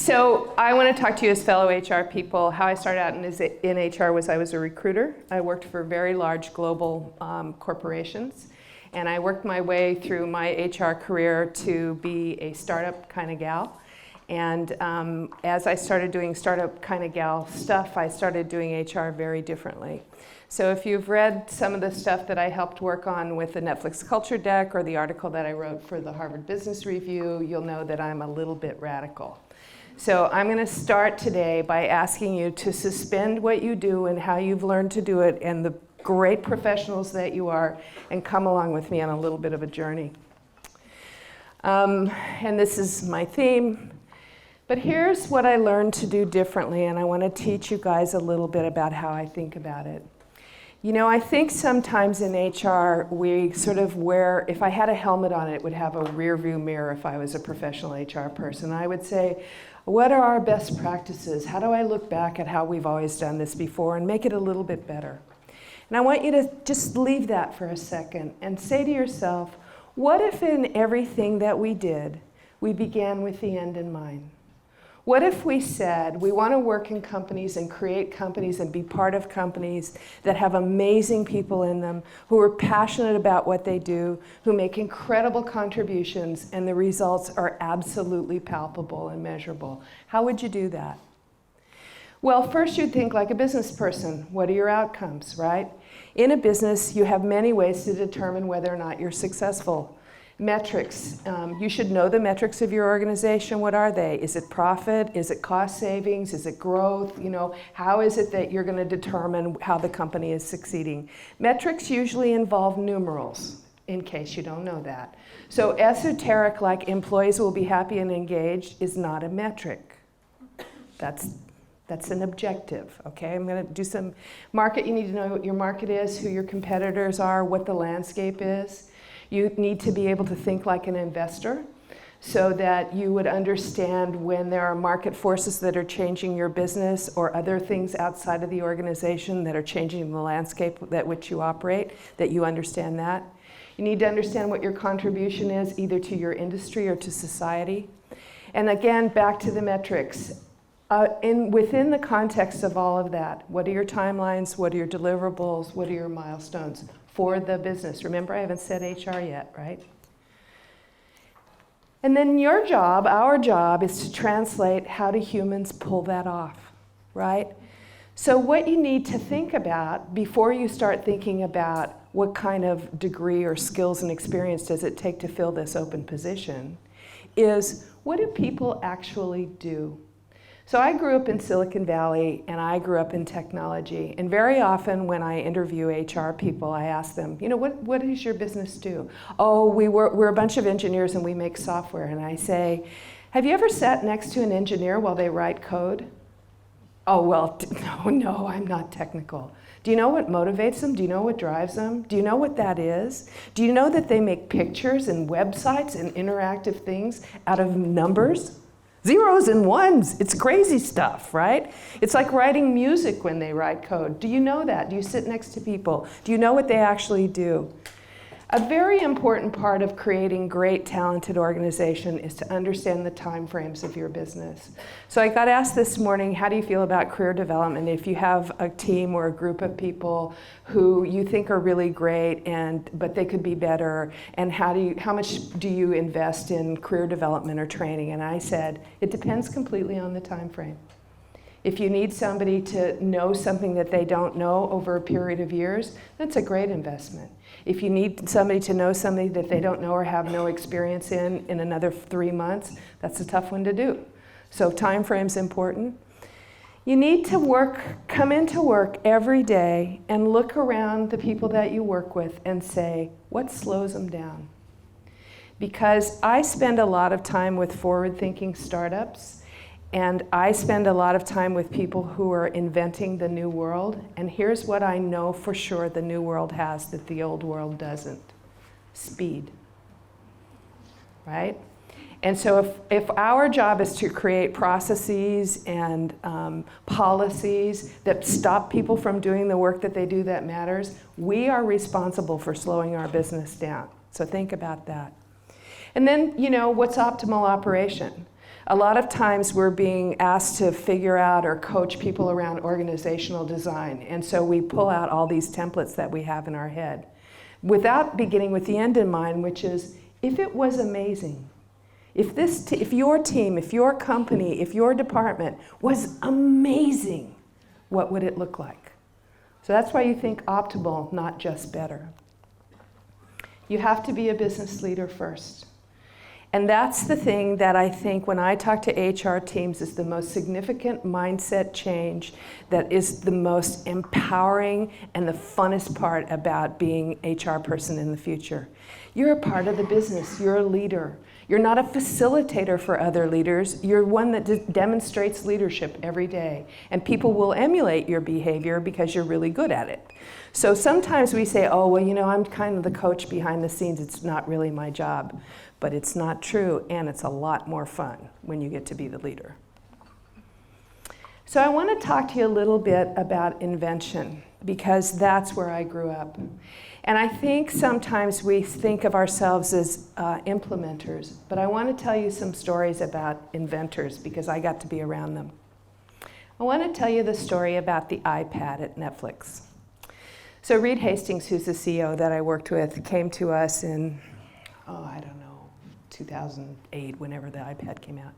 So I want to talk to you as fellow HR people. How I started out in HR was I was a recruiter. I worked for very large global corporations. And I worked my way through my HR career to be a startup kind of gal. And as I started doing startup kind of gal stuff, I started doing HR very differently. So if you've read some of the stuff that I helped work on with the Netflix Culture Deck or the article that I wrote for the Harvard Business Review, you'll know that I'm a little bit radical. So I'm going to start today by asking you to suspend what you do and how you've learned to do it and the great professionals that you are, and come along with me on a little bit of a journey. And this is my theme. But here's what I learned to do differently, and I want to teach you guys a little bit about how I think about it. You know, I think sometimes in HR, we sort of wear, if I had a helmet on, it would have a rear view mirror if I was a professional HR person. I would say, what are our best practices? How do I look back at how we've always done this before and make it a little bit better? And I want you to just leave that for a second and say to yourself, what if in everything that we did, we began with the end in mind? What if we said we want to work in companies and create companies and be part of companies that have amazing people in them, who are passionate about what they do, who make incredible contributions, and the results are absolutely palpable and measurable? How would you do that? Well, first you'd think like a business person. What are your outcomes, right? In a business, you have many ways to determine whether or not you're successful. Metrics. You should know the metrics of your organization. What are they? Is it profit? Is it cost savings? Is it growth? You know, how is it that you're going to determine how the company is succeeding? Metrics usually involve numerals, in case you don't know that. So esoteric, like employees will be happy and engaged, is not a metric. That's an objective, okay? I'm going to do some market. You need to know what your market is, who your competitors are, what the landscape is. You need to be able to think like an investor so that you would understand when there are market forces that are changing your business or other things outside of the organization that are changing the landscape that which you operate, that you understand that. You need to understand what your contribution is, either to your industry or to society. And again, back to the metrics. Within the context of all of that, what are your timelines? What are your deliverables? What are your milestones for the business? Remember, I haven't said HR yet, right? And then your job, our job, is to translate how do humans pull that off, right? So what you need to think about before you start thinking about what kind of degree or skills and experience does it take to fill this open position is, what do people actually do? So I grew up in Silicon Valley, and I grew up in technology. And very often when I interview HR people, I ask them, you know, what does your business do? Oh, we're a bunch of engineers and we make software. And I say, have you ever sat next to an engineer while they write code? Oh, well, no, I'm not technical. Do you know what motivates them? Do you know what drives them? Do you know what that is? Do you know that they make pictures and websites and interactive things out of numbers? Zeros and ones, it's crazy stuff, right? It's like writing music when they write code. Do you know that? Do you sit next to people? Do you know what they actually do? A very important part of creating great, talented organization is to understand the time frames of your business. So I got asked this morning, how do you feel about career development if you have a team or a group of people who you think are really great but they could be better, and how much do you invest in career development or training? And I said, it depends completely on the time frame. If you need somebody to know something that they don't know over a period of years, that's a great investment. If you need somebody to know something that they don't know or have no experience in another 3 months, that's a tough one to do. So time frame's important. You need to come into work every day and look around the people that you work with and say, what slows them down? Because I spend a lot of time with forward-thinking startups, and I spend a lot of time with people who are inventing the new world. And here's what I know for sure the new world has that the old world doesn't: speed, right? And so if our job is to create processes and policies that stop people from doing the work that they do that matters, we are responsible for slowing our business down. So think about that. And then, you know, what's optimal operation? A lot of times we're being asked to figure out or coach people around organizational design. And so we pull out all these templates that we have in our head without beginning with the end in mind, which is, if it was amazing, if your team, if your company, if your department was amazing, what would it look like? So that's why you think optimal, not just better. You have to be a business leader first. And that's the thing that I think when I talk to HR teams is the most significant mindset change, that is the most empowering and the funnest part about being an HR person in the future. You're a part of the business. You're a leader. You're not a facilitator for other leaders. You're one that demonstrates leadership every day. And people will emulate your behavior because you're really good at it. So sometimes we say, oh, well, you know, I'm kind of the coach behind the scenes. It's not really my job. But it's not true, and it's a lot more fun when you get to be the leader. So I want to talk to you a little bit about invention, because that's where I grew up. And I think sometimes we think of ourselves as implementers, but I want to tell you some stories about inventors, because I got to be around them. I want to tell you the story about the iPad at Netflix. So Reed Hastings, who's the CEO that I worked with, came to us in, I don't know, 2008, whenever the iPad came out.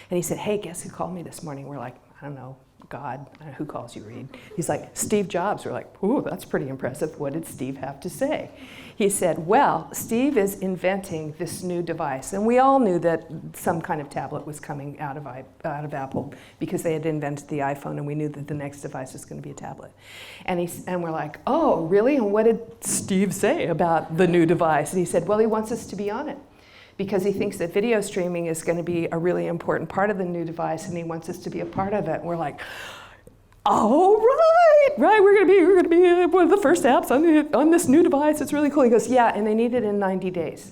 And he said, hey, guess who called me this morning? We're like, I don't know, God. Who calls you, Reed? He's like, Steve Jobs. We're like, ooh, that's pretty impressive. What did Steve have to say? He said, well, Steve is inventing this new device. And we all knew that some kind of tablet was coming out of Apple, because they had invented the iPhone, and we knew that the next device was going to be a tablet. And we're like, oh, really? And what did Steve say about the new device? And he said, well, he wants us to be on it, because he thinks that video streaming is going to be a really important part of the new device, and he wants us to be a part of it. And we're like, oh, right, we're going to be one of the first apps on this new device. It's really cool. He goes, yeah, and they need it in 90 days.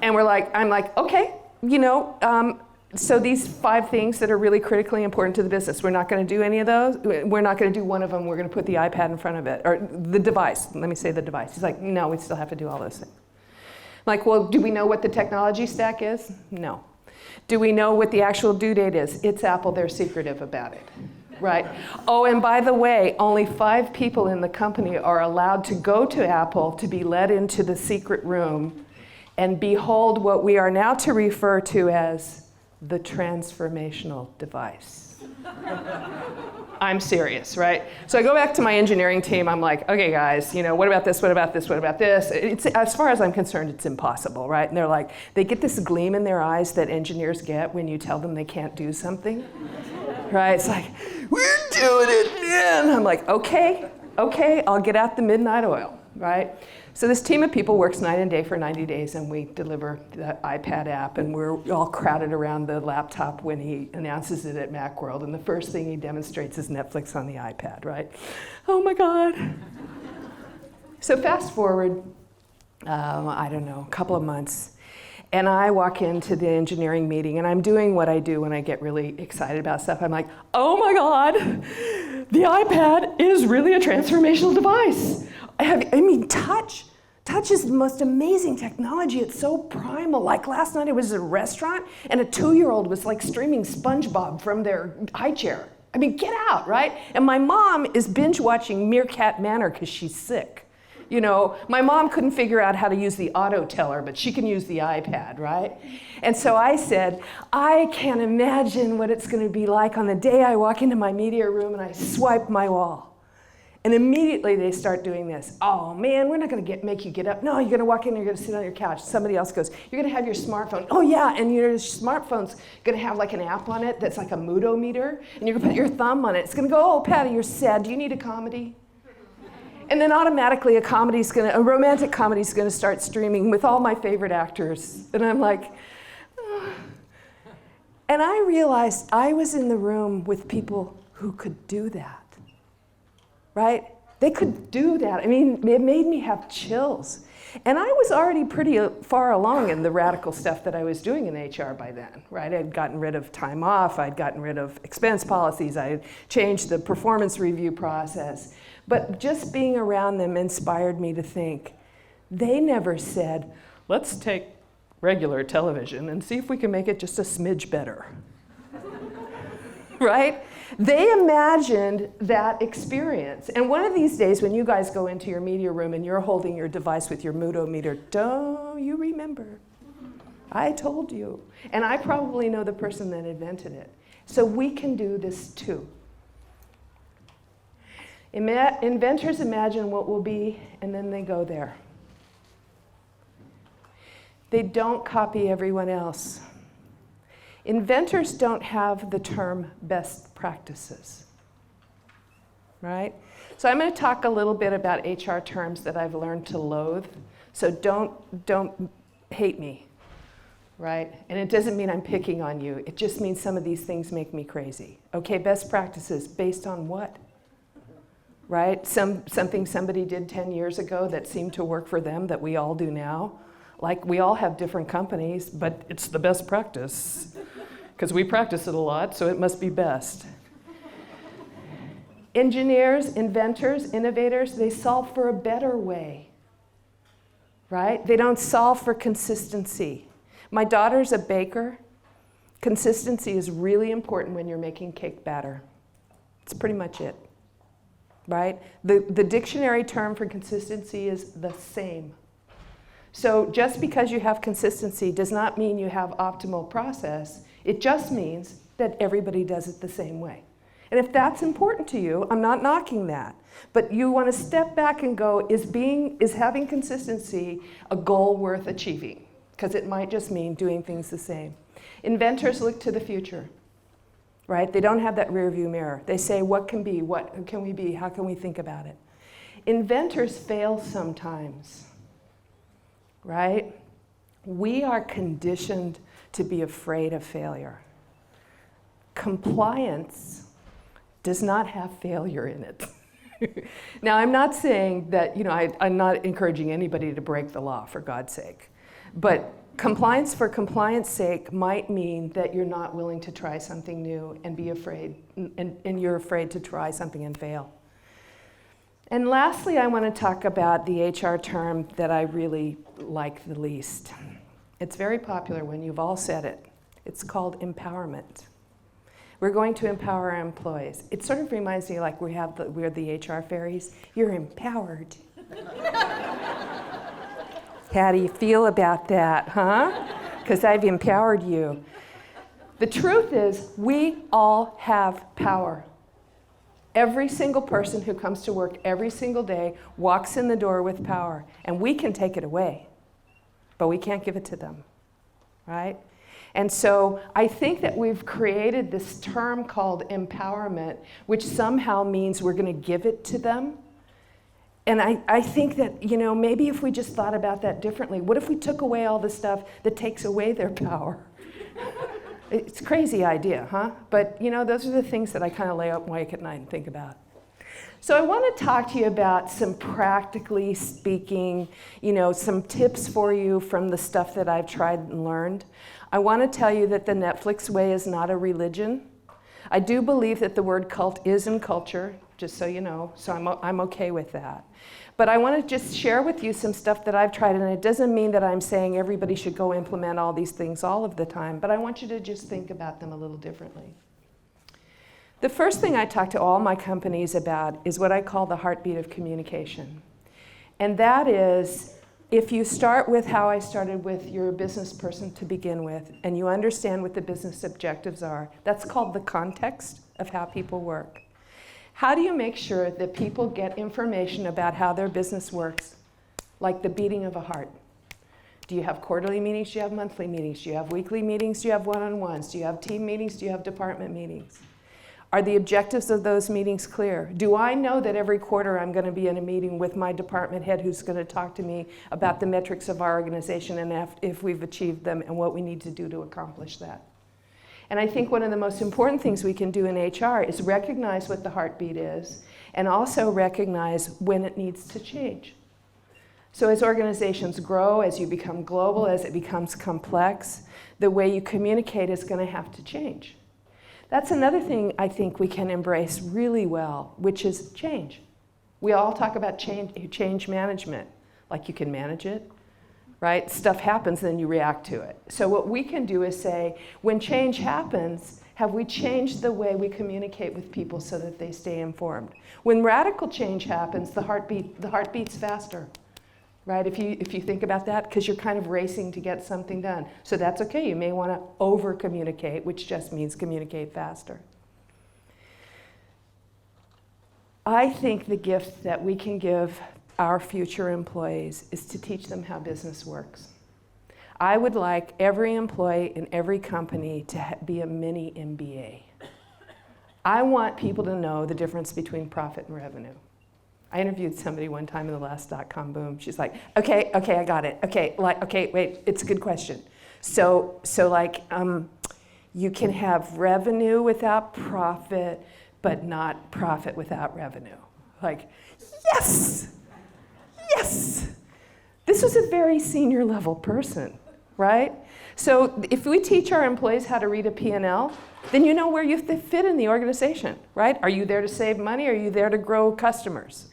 And I'm like, okay, you know, so these 5 things that are really critically important to the business, we're not going to do any of those. We're not going to do one of them. We're going to put the iPad in front of it, or the device. Let me say the device. He's like, no, we still have to do all those things. Like, well, do we know what the technology stack is? No. Do we know what the actual due date is? It's Apple, they're secretive about it, right? Oh, and by the way, only 5 people in the company are allowed to go to Apple to be led into the secret room and behold what we are now to refer to as the transformational device. I'm serious, right? So I go back to my engineering team. I'm like, okay, guys, you know, what about this? What about this? What about this? It's, as far as I'm concerned, it's impossible, right? And they're like, they get this gleam in their eyes that engineers get when you tell them they can't do something, right? It's like, we're doing it, man. I'm like, okay, I'll get out the midnight oil, right? So this team of people works night and day for 90 days, and we deliver the iPad app, and we're all crowded around the laptop when he announces it at Macworld, and the first thing he demonstrates is Netflix on the iPad, right? Oh my God. So fast forward, I don't know, a couple of months, and I walk into the engineering meeting, and I'm doing what I do when I get really excited about stuff. I'm like, oh my God, the iPad is really a transformational device. Touch is the most amazing technology. It's so primal. Like last night I was at a restaurant and a 2-year-old was like streaming SpongeBob from their high chair. I mean, get out, right? And my mom is binge watching Meerkat Manor because she's sick. You know, my mom couldn't figure out how to use the auto teller, but she can use the iPad, right? And so I said, I can't imagine what it's going to be like on the day I walk into my media room and I swipe my wall. And immediately they start doing this. Oh man, we're not going to make you get up. No, you're going to walk in and you're going to sit on your couch. Somebody else goes, you're going to have your smartphone. Oh yeah, and your smartphone's going to have like an app on it that's like a moodometer. And you're going to put your thumb on it. It's going to go, oh Patty, you're sad. Do you need a comedy? And then automatically a romantic comedy's going to start streaming with all my favorite actors. And I'm like, oh. And I realized I was in the room with people who could do that. Right? They could do that. I mean, it made me have chills. And I was already pretty far along in the radical stuff that I was doing in HR by then, right? I'd gotten rid of time off, I'd gotten rid of expense policies, I had changed the performance review process. But just being around them inspired me to think, they never said, let's take regular television and see if we can make it just a smidge better. Right? They imagined that experience. And one of these days when you guys go into your media room and you're holding your device with your moodometer, don't you remember? I told you. And I probably know the person that invented it. So we can do this too. Inventors imagine what will be, and then they go there. They don't copy everyone else. Inventors don't have the term best practices, right? So I'm going to talk a little bit about HR terms that I've learned to loathe. So don't hate me, right? And it doesn't mean I'm picking on you. It just means some of these things make me crazy. Okay, best practices based on what? Right? Something somebody did 10 years ago that seemed to work for them that we all do now. Like, we all have different companies, but it's the best practice because we practice it a lot, so it must be best. Engineers, inventors, innovators, they solve for a better way, right? They don't solve for consistency. My daughter's a baker. Consistency is really important when you're making cake batter. It's pretty much it. Right? The dictionary term for consistency is the same. So just because you have consistency does not mean you have optimal process. It just means that everybody does it the same way. And if that's important to you, I'm not knocking that. But you want to step back and go, is having consistency a goal worth achieving? Because it might just mean doing things the same. Inventors look to the future. Right? They don't have that rear view mirror. They say, what can be? What can we be? How can we think about it? Inventors fail sometimes, right? We are conditioned to be afraid of failure. Compliance does not have failure in it. Now, I'm not saying that, I'm not encouraging anybody to break the law, for God's sake. But compliance for compliance sake might mean that you're not willing to try something new and be afraid, and you're afraid to try something and fail. And lastly, I want to talk about the HR term that I really like the least. It's very popular when you've all said it. It's called empowerment. We're going to empower our employees. It sort of reminds me like we're the HR fairies. You're empowered. How do you feel about that, huh? Because I've empowered you. The truth is, we all have power. Every single person who comes to work every single day walks in the door with power, and we can take it away, but we can't give it to them, right? And so I think that we've created this term called empowerment, which somehow means we're going to give it to them. And I think that, maybe if we just thought about that differently, what if we took away all the stuff that takes away their power? It's a crazy idea, huh? But, those are the things that I kind of lay up awake at night and think about. So I want to talk to you about some practically speaking, some tips for you from the stuff that I've tried and learned. I want to tell you that the Netflix way is not a religion. I do believe that the word cult is in culture, just so you know, so I'm okay with that. But I want to just share with you some stuff that I've tried, and it doesn't mean that I'm saying everybody should go implement all these things all of the time, but I want you to just think about them a little differently. The first thing I talk to all my companies about is what I call the heartbeat of communication. And that is, if you start with how I started with, you're a business person to begin with, and you understand what the business objectives are, that's called the context of how people work. How do you make sure that people get information about how their business works, like the beating of a heart? Do you have quarterly meetings? Do you have monthly meetings? Do you have weekly meetings? Do you have one-on-ones? Do you have team meetings? Do you have department meetings? Are the objectives of those meetings clear? Do I know that every quarter I'm going to be in a meeting with my department head who's going to talk to me about the metrics of our organization and if we've achieved them and what we need to do to accomplish that? And I think one of the most important things we can do in HR is recognize what the heartbeat is and also recognize when it needs to change. So as organizations grow, as you become global, as it becomes complex, the way you communicate is going to have to change. That's another thing I think we can embrace really well, which is change. We all talk about change management, like you can manage it, right? Stuff happens, then you react to it. So what we can do is say, when change happens, have we changed the way we communicate with people so that they stay informed? When radical change happens, the heart beats faster, right? If you think about that, because you're kind of racing to get something done. So that's okay. You may want to over-communicate, which just means communicate faster. I think the gift that we can give our future employees is to teach them how business works. I would like every employee in every company to be a mini MBA. I want people to know the difference between profit and revenue. I interviewed somebody one time in the last .com boom. She's like, okay, I got it. Okay, wait, it's a good question. So you can have revenue without profit, but not profit without revenue. Like, yes! This was a very senior level person, right? So if we teach our employees how to read a P&L, then you know where you fit in the organization, right? Are you there to save money? Are you there to grow customers?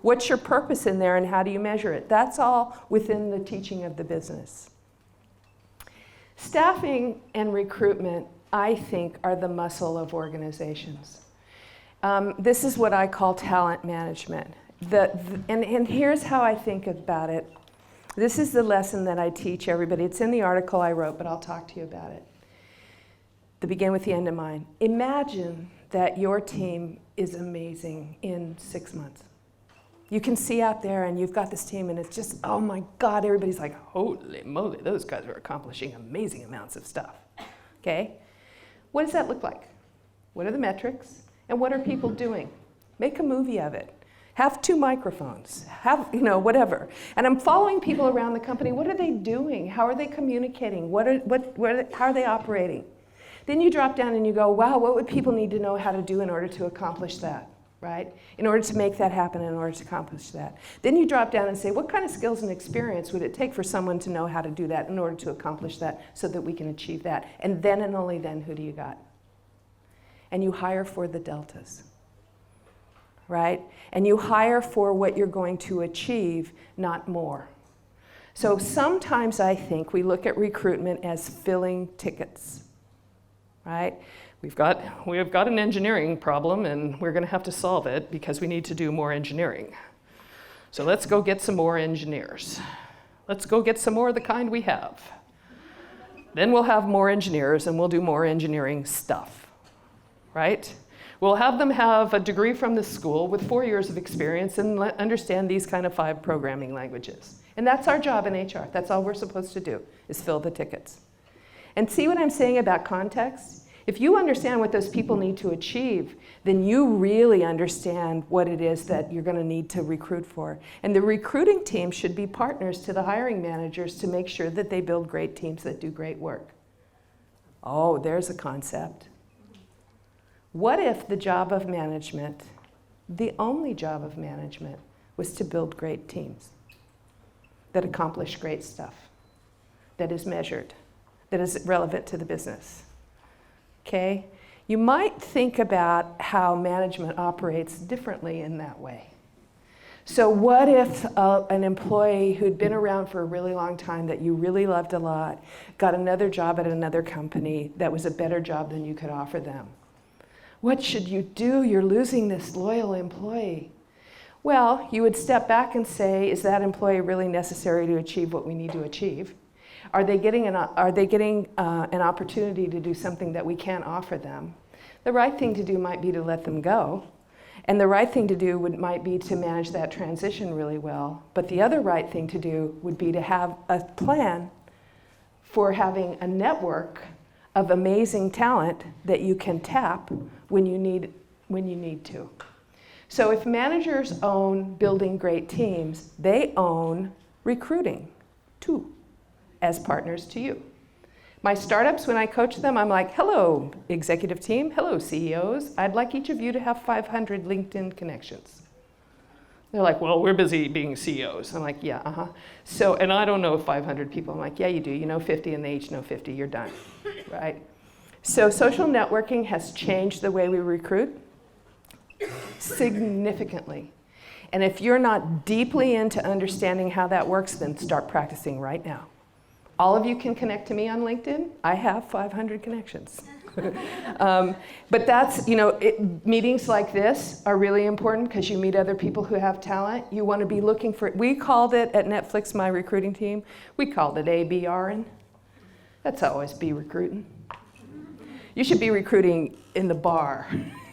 What's your purpose in there and how do you measure it? That's all within the teaching of the business. Staffing and recruitment, I think, are the muscle of organizations. This is what I call talent management. And here's how I think about it. This is the lesson that I teach everybody. It's in the article I wrote, but I'll talk to you about it. To begin with the end in mind. Imagine that your team is amazing in 6 months. You can see out there and you've got this team and it's just, oh my God, everybody's like, holy moly, those guys are accomplishing amazing amounts of stuff. Okay? What does that look like? What are the metrics? And what are people doing? Make a movie of it. Have 2 microphones, whatever. And I'm following people around the company. What are they doing? How are they communicating? How are they operating? Then you drop down and you go, wow, what would people need to know how to do in order to accomplish that, right? In order to make that happen, in order to accomplish that. Then you drop down and say, what kind of skills and experience would it take for someone to know how to do that in order to accomplish that so that we can achieve that? And then and only then, who do you got? And you hire for the deltas, right? And you hire for what you're going to achieve, not more. So sometimes I think we look at recruitment as filling tickets. Right? We have got an engineering problem and we're going to have to solve it because we need to do more engineering. So let's go get some more engineers. Let's go get some more of the kind we have. Then we'll have more engineers and we'll do more engineering stuff. Right? We'll have them have a degree from the school with 4 years of experience and understand these kind of 5 programming languages. And that's our job in HR. That's all we're supposed to do, is fill the tickets. And see what I'm saying about context? If you understand what those people need to achieve, then you really understand what it is that you're going to need to recruit for. And the recruiting team should be partners to the hiring managers to make sure that they build great teams that do great work. Oh, there's a concept. What if the job of management, the only job of management, was to build great teams that accomplish great stuff, that is measured, that is relevant to the business? Okay? You might think about how management operates differently in that way. So what if an employee who'd been around for a really long time that you really loved a lot got another job at another company that was a better job than you could offer them? What should you do? You're losing this loyal employee. Well, you would step back and say, is that employee really necessary to achieve what we need to achieve? Are they getting an opportunity to do something that we can't offer them? The right thing to do might be to let them go. And the right thing to do might be to manage that transition really well. But the other right thing to do would be to have a plan for having a network of amazing talent that you can tap when you need to. So if managers own building great teams, they own recruiting too, as partners to you. My startups, when I coach them, I'm like, hello, executive team, hello, CEOs. I'd like each of you to have 500 LinkedIn connections. They're like, well, we're busy being CEOs. I'm like, yeah, So, and I don't know 500 people. I'm like, yeah, you do. You know 50 and they each know 50. You're done, right? So social networking has changed the way we recruit significantly. And if you're not deeply into understanding how that works, then start practicing right now. All of you can connect to me on LinkedIn. I have 500 connections. But that's, meetings like this are really important because you meet other people who have talent. You want to be looking for, we called it at Netflix, my recruiting team, we called it ABRing. That's always be recruiting. You should be recruiting in the bar,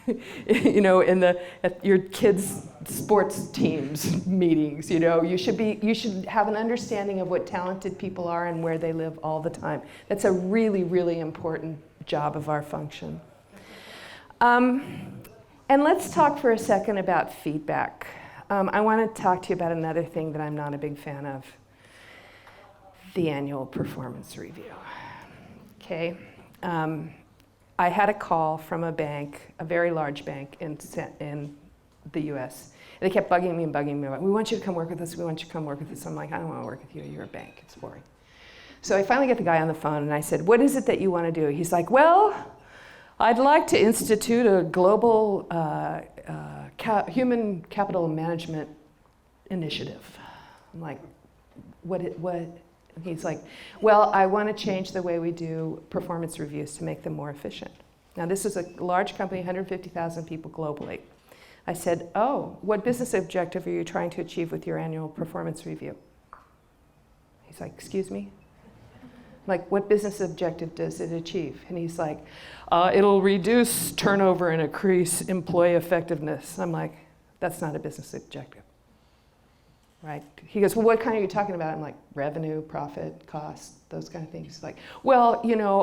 at your kids' sports teams meetings. You should have an understanding of what talented people are and where they live all the time. That's a really, really important job of our function. And let's talk for a second about feedback. I want to talk to you about another thing that I'm not a big fan of, the annual performance review. Okay. I had a call from a bank, a very large bank in the US. And they kept bugging me. We want you to come work with us. We want you to come work with us. I'm like, I don't want to work with you. You're a bank. It's boring. So I finally get the guy on the phone and I said, what is it that you want to do? He's like, well, I'd like to institute a global human capital management initiative. I'm like, what? He's like, well, I want to change the way we do performance reviews to make them more efficient. Now, this is a large company, 150,000 people globally. I said, oh, what business objective are you trying to achieve with your annual performance review? He's like, excuse me? Like, what business objective does it achieve? And he's like, it'll reduce turnover and increase employee effectiveness. I'm like, that's not a business objective. Right? He goes, well, what kind are you talking about? I'm like, revenue, profit, cost, those kind of things. He's like, well,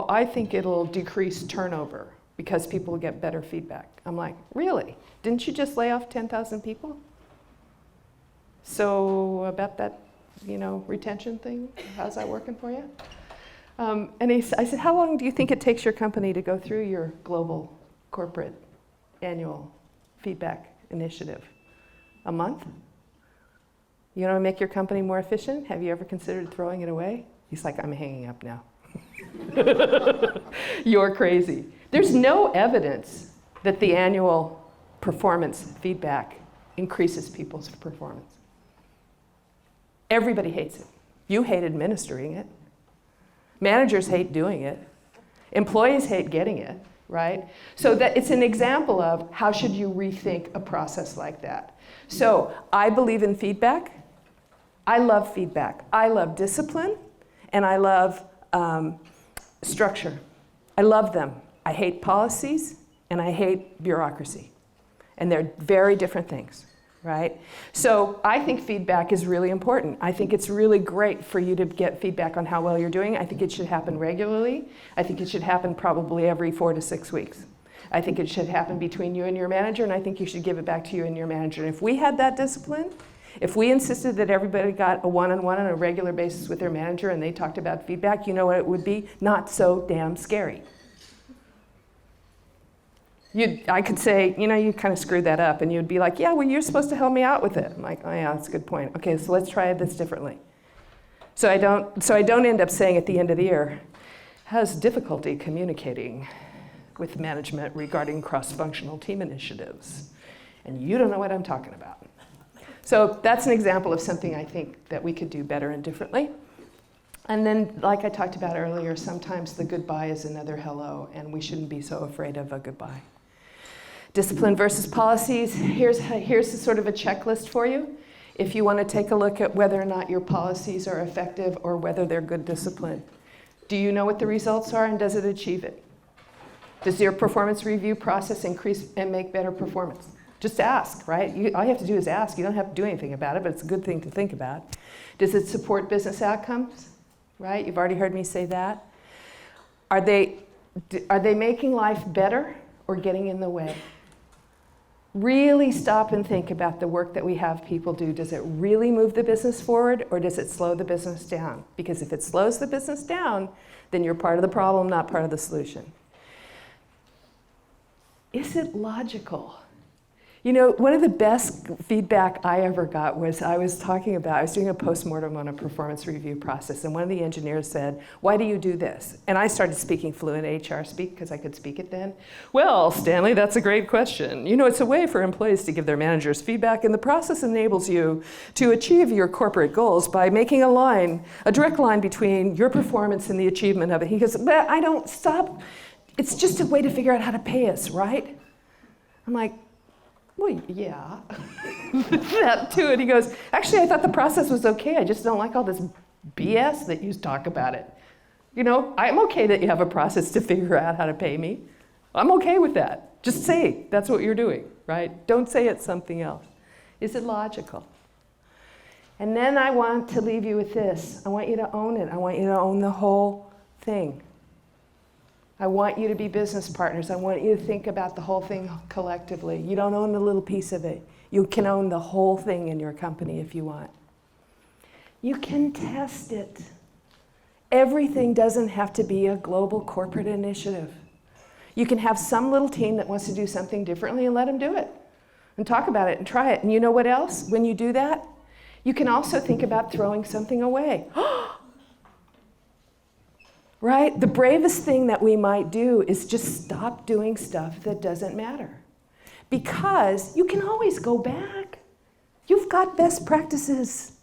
I think it'll decrease turnover because people will get better feedback. I'm like, really? Didn't you just lay off 10,000 people? So about that, retention thing, how's that working for you? And I said, how long do you think it takes your company to go through your global corporate annual feedback initiative? A month? You want to make your company more efficient? Have you ever considered throwing it away? He's like, I'm hanging up now. You're crazy. There's no evidence that the annual performance feedback increases people's performance. Everybody hates it. You hate administering it. Managers hate doing it. Employees hate getting it, right? So that it's an example of how should you rethink a process like that. So I believe in feedback. I love feedback. I love discipline, and I love structure. I love them. I hate policies, and I hate bureaucracy. And they're very different things, right? So I think feedback is really important. I think it's really great for you to get feedback on how well you're doing. I think it should happen regularly. I think it should happen probably every 4 to 6 weeks. I think it should happen between you and your manager, and I think you should give it back to you and your manager. And if we had that discipline, if we insisted that everybody got a one-on-one on a regular basis with their manager and they talked about feedback, you know what it would be? Not so damn scary. I could say, you kind of screwed that up, and you'd be like, yeah, well, you're supposed to help me out with it. I'm like, oh yeah, that's a good point. Okay, so let's try this differently. So I don't end up saying at the end of the year, has difficulty communicating with management regarding cross-functional team initiatives. And you don't know what I'm talking about. So that's an example of something I think that we could do better and differently. And then, like I talked about earlier, sometimes the goodbye is another hello, and we shouldn't be so afraid of a goodbye. Discipline versus policies. Here's sort of a checklist for you. If you want to take a look at whether or not your policies are effective or whether they're good discipline. Do you know what the results are, and does it achieve it? Does your performance review process increase and make better performance? Just ask, right? All you have to do is ask. You don't have to do anything about it, but it's a good thing to think about. Does it support business outcomes? Right? You've already heard me say that. Are they making life better or getting in the way? Really stop and think about the work that we have people do. Does it really move the business forward, or does it slow the business down? Because if it slows the business down, then you're part of the problem, not part of the solution. Is it logical? You know, one of the best feedback I ever got was I was doing a postmortem on a performance review process, and one of the engineers said, "Why do you do this?" And I started speaking fluent HR speak because I could speak it then. "Well, Stanley, that's a great question. You know, it's a way for employees to give their managers feedback, and the process enables you to achieve your corporate goals by making a direct line between your performance and the achievement of it." He goes, "But I don't stop. It's just a way to figure out how to pay us, right?" I'm like, "Well, yeah, that too." And he goes, "Actually, I thought the process was okay. I just don't like all this BS that you talk about it. You know, I'm okay that you have a process to figure out how to pay me. I'm okay with that. Just say that's what you're doing, right? Don't say it's something else. Is it logical?" And then I want to leave you with this. I want you to own it. I want you to own the whole thing. I want you to be business partners. I want you to think about the whole thing collectively. You don't own a little piece of it. You can own the whole thing in your company if you want. You can test it. Everything doesn't have to be a global corporate initiative. You can have some little team that wants to do something differently and let them do it. And talk about it and try it. And you know what else? When you do that, you can also think about throwing something away. Right? The bravest thing that we might do is just stop doing stuff that doesn't matter. Because you can always go back. You've got best practices.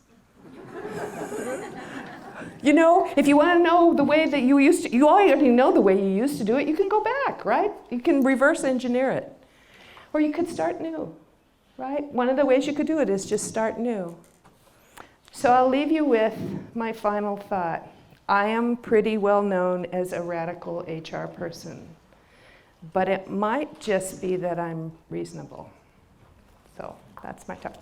You know, if you want to know the way that you used to, you already know the way you used to do it, you can go back, right? You can reverse engineer it. Or you could start new, right? One of the ways you could do it is just start new. So I'll leave you with my final thought. I am pretty well known as a radical HR person, but it might just be that I'm reasonable. So that's my talk.